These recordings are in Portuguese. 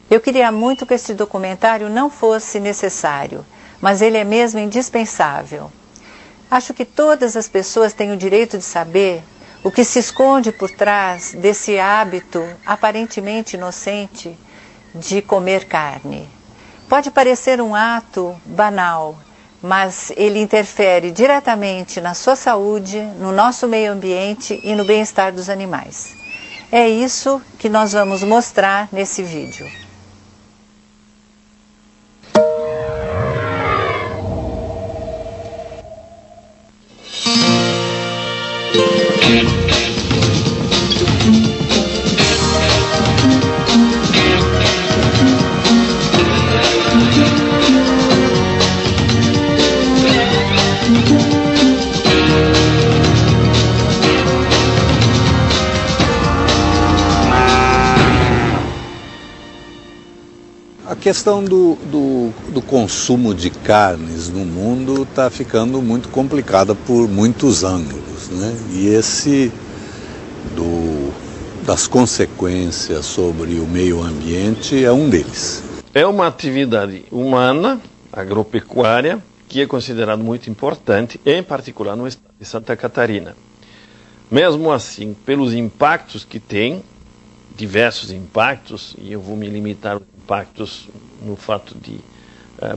Eu queria muito que este documentário não fosse necessário, mas ele é mesmo indispensável. Acho que todas as pessoas têm o direito de saber o que se esconde por trás desse hábito aparentemente inocente de comer carne. Pode parecer um ato banal, mas ele interfere diretamente na sua saúde, no nosso meio ambiente e no bem-estar dos animais. É isso que nós vamos mostrar nesse vídeo. A questão do consumo de carnes no mundo está ficando muito complicada por muitos ângulos, né? E esse das consequências sobre o meio ambiente é um deles. É uma atividade humana, agropecuária, que é considerada muito importante, em particular no estado de Santa Catarina. Mesmo assim, pelos impactos que tem, diversos impactos, e eu vou me limitar aos impactos no fato de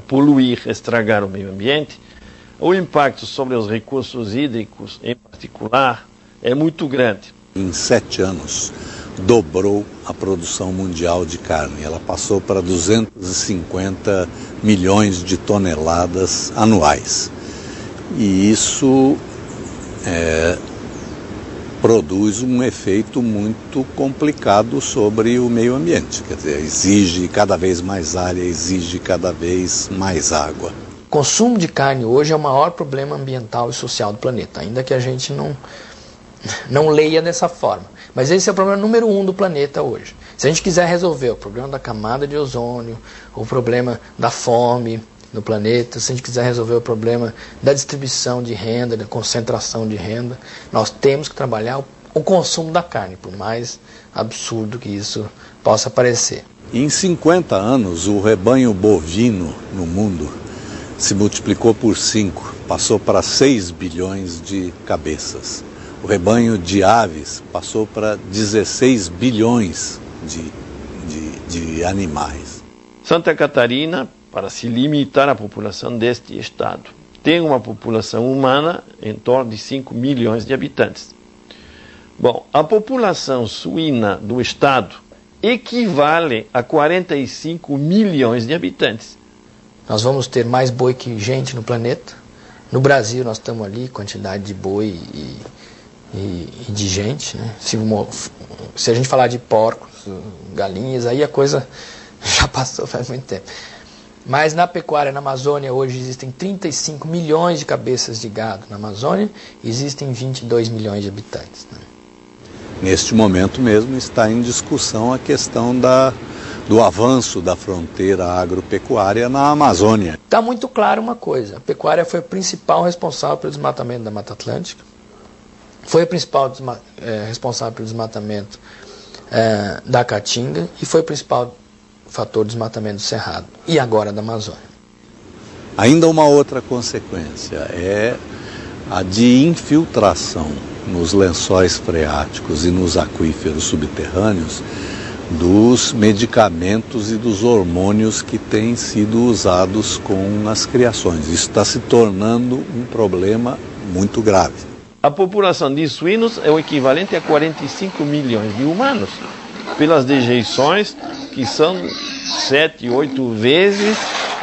poluir, estragar o meio ambiente, o impacto sobre os recursos hídricos, em particular, é muito grande. Em 7 anos, dobrou a produção mundial de carne. Ela passou para 250 milhões de toneladas anuais. E isso produz um efeito muito complicado sobre o meio ambiente. Quer dizer, exige cada vez mais área, exige cada vez mais água. O consumo de carne hoje é o maior problema ambiental e social do planeta, ainda que a gente não leia dessa forma. Mas esse é o problema número 1 do planeta hoje. Se a gente quiser resolver o problema da camada de ozônio, o problema da fome no planeta, se a gente quiser resolver o problema da distribuição de renda, da concentração de renda, nós temos que trabalhar o consumo da carne, por mais absurdo que isso possa parecer. Em 50 anos, o rebanho bovino no mundo se multiplicou por 5, passou para 6 bilhões de cabeças. O rebanho de aves passou para 16 bilhões de animais. Santa Catarina, para se limitar à população deste estado, tem uma população humana em torno de 5 milhões de habitantes. Bom, a população suína do estado equivale a 45 milhões de habitantes. Nós vamos ter mais boi que gente no planeta. No Brasil nós estamos ali, quantidade de boi e de gente, né? Se a gente falar de porcos, galinhas, aí a coisa já passou faz muito tempo. Mas na pecuária, na Amazônia, hoje existem 35 milhões de cabeças de gado. Na Amazônia existem 22 milhões de habitantes, né? Neste momento mesmo está em discussão a questão do avanço da fronteira agropecuária na Amazônia. Está muito claro uma coisa: a pecuária foi o principal responsável pelo desmatamento da Mata Atlântica, foi o principal responsável pelo desmatamento da Caatinga e foi o principal fator de desmatamento do Cerrado e agora da Amazônia. Ainda uma outra consequência é a de infiltração nos lençóis freáticos e nos aquíferos subterrâneos dos medicamentos e dos hormônios que têm sido usados com as criações. Isso está se tornando um problema muito grave. A população de suínos é o equivalente a 45 milhões de humanos, pelas dejeições que são 7, 8 vezes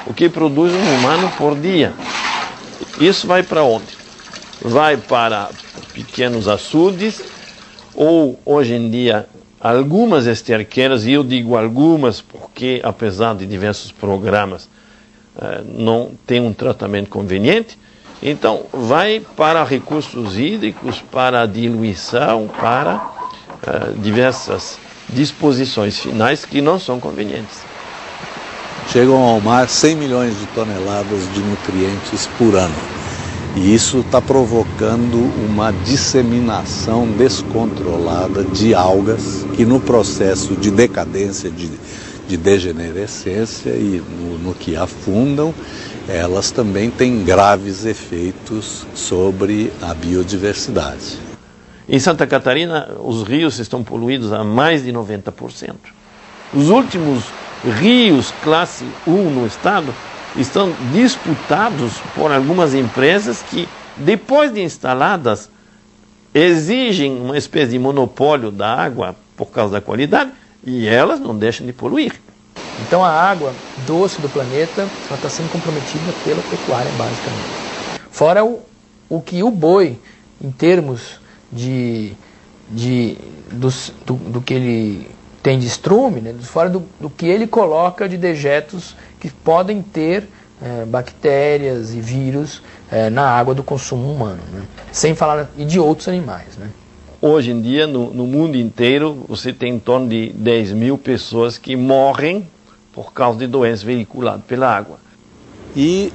o que produz um humano por dia. Isso vai para onde? Vai para pequenos açudes, ou hoje em dia algumas esterqueiras, e eu digo algumas porque apesar de diversos programas não tem um tratamento conveniente. Então vai para recursos hídricos, para diluição, para diversas disposições finais que não são convenientes. Chegam ao mar 100 milhões de toneladas de nutrientes por ano. E isso está provocando uma disseminação descontrolada de algas que no processo de decadência, de degenerescência e no que afundam, elas também têm graves efeitos sobre a biodiversidade. Em Santa Catarina, os rios estão poluídos a mais de 90%. Os últimos rios classe 1 no estado estão disputados por algumas empresas que, depois de instaladas, exigem uma espécie de monopólio da água por causa da qualidade e elas não deixam de poluir. Então a água doce do planeta está sendo comprometida pela pecuária, basicamente. Fora o que o boi, em termos do que ele tem de estrume, né, fora do que ele coloca de dejetos que podem ter bactérias e vírus na água do consumo humano, né? Sem falar e de outros animais, né? Hoje em dia, no mundo inteiro, você tem em torno de 10 mil pessoas que morrem por causa de doenças veiculadas pela água. E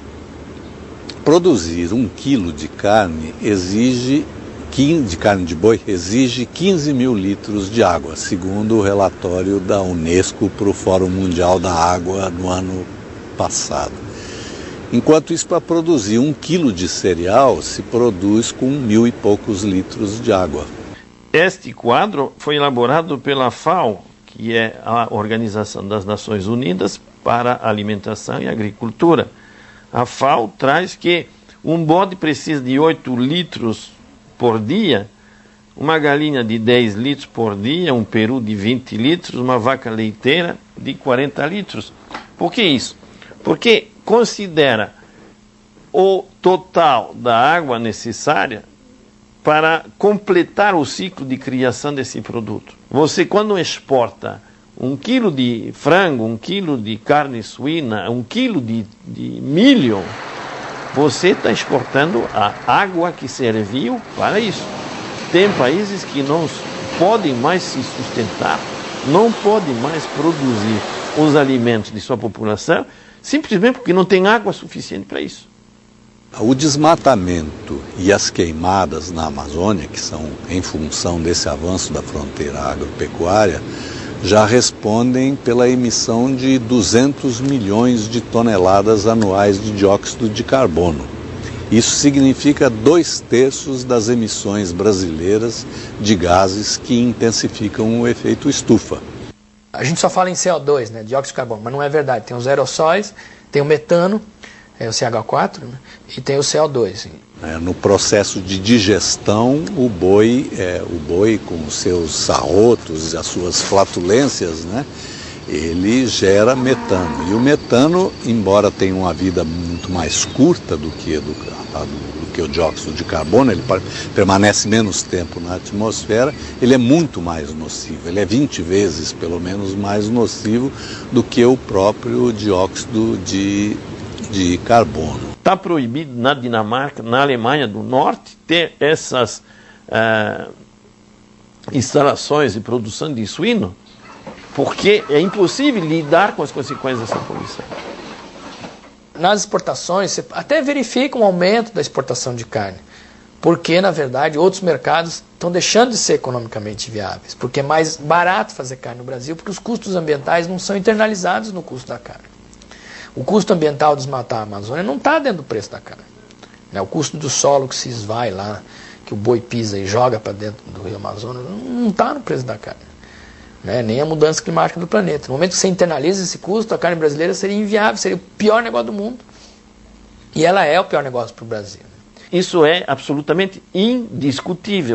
produzir 1 quilo de carne de carne de boi exige 15 mil litros de água, segundo o relatório da Unesco para o Fórum Mundial da Água no ano passado. Enquanto isso, para produzir 1 quilo de cereal, se produz com 1.000 e poucos litros de água. Este quadro foi elaborado pela FAO, que é a Organização das Nações Unidas para a Alimentação e Agricultura. A FAO traz que um bode precisa de 8 litros por dia, uma galinha de 10 litros por dia, um peru de 20 litros, uma vaca leiteira de 40 litros. Por que isso? Porque considera o total da água necessária para completar o ciclo de criação desse produto. Você, quando exporta 1 quilo de frango, 1 quilo de carne suína, 1 quilo de milho, você está exportando a água que serviu para isso. Tem países que não podem mais se sustentar, não podem mais produzir os alimentos de sua população, simplesmente porque não tem água suficiente para isso. O desmatamento e as queimadas na Amazônia, que são em função desse avanço da fronteira agropecuária, já respondem pela emissão de 200 milhões de toneladas anuais de dióxido de carbono. Isso significa 2/3 das emissões brasileiras de gases que intensificam o efeito estufa. A gente só fala em CO2, né, dióxido de carbono, mas não é verdade. Tem os aerossóis, tem o metano, o CH4, né, e tem o CO2. No processo de digestão, o boi com os seus arrotos e as suas flatulências, né, ele gera metano. E o metano, embora tenha uma vida muito mais curta do que o dióxido de carbono, ele permanece menos tempo na atmosfera, ele é muito mais nocivo. Ele é 20 vezes, pelo menos, mais nocivo do que o próprio dióxido de carbono. Está proibido na Dinamarca, na Alemanha do Norte, ter essas instalações de produção de suíno, porque é impossível lidar com as consequências dessa poluição. Nas exportações, você até verifica um aumento da exportação de carne, porque, na verdade, outros mercados estão deixando de ser economicamente viáveis, porque é mais barato fazer carne no Brasil, porque os custos ambientais não são internalizados no custo da carne. O custo ambiental de desmatar a Amazônia não está dentro do preço da carne. O custo do solo que se esvai lá, que o boi pisa e joga para dentro do rio Amazonas, não está no preço da carne. Nem a mudança climática do planeta. No momento que você internaliza esse custo, a carne brasileira seria inviável, seria o pior negócio do mundo. E ela é o pior negócio para o Brasil. Isso é absolutamente indiscutível.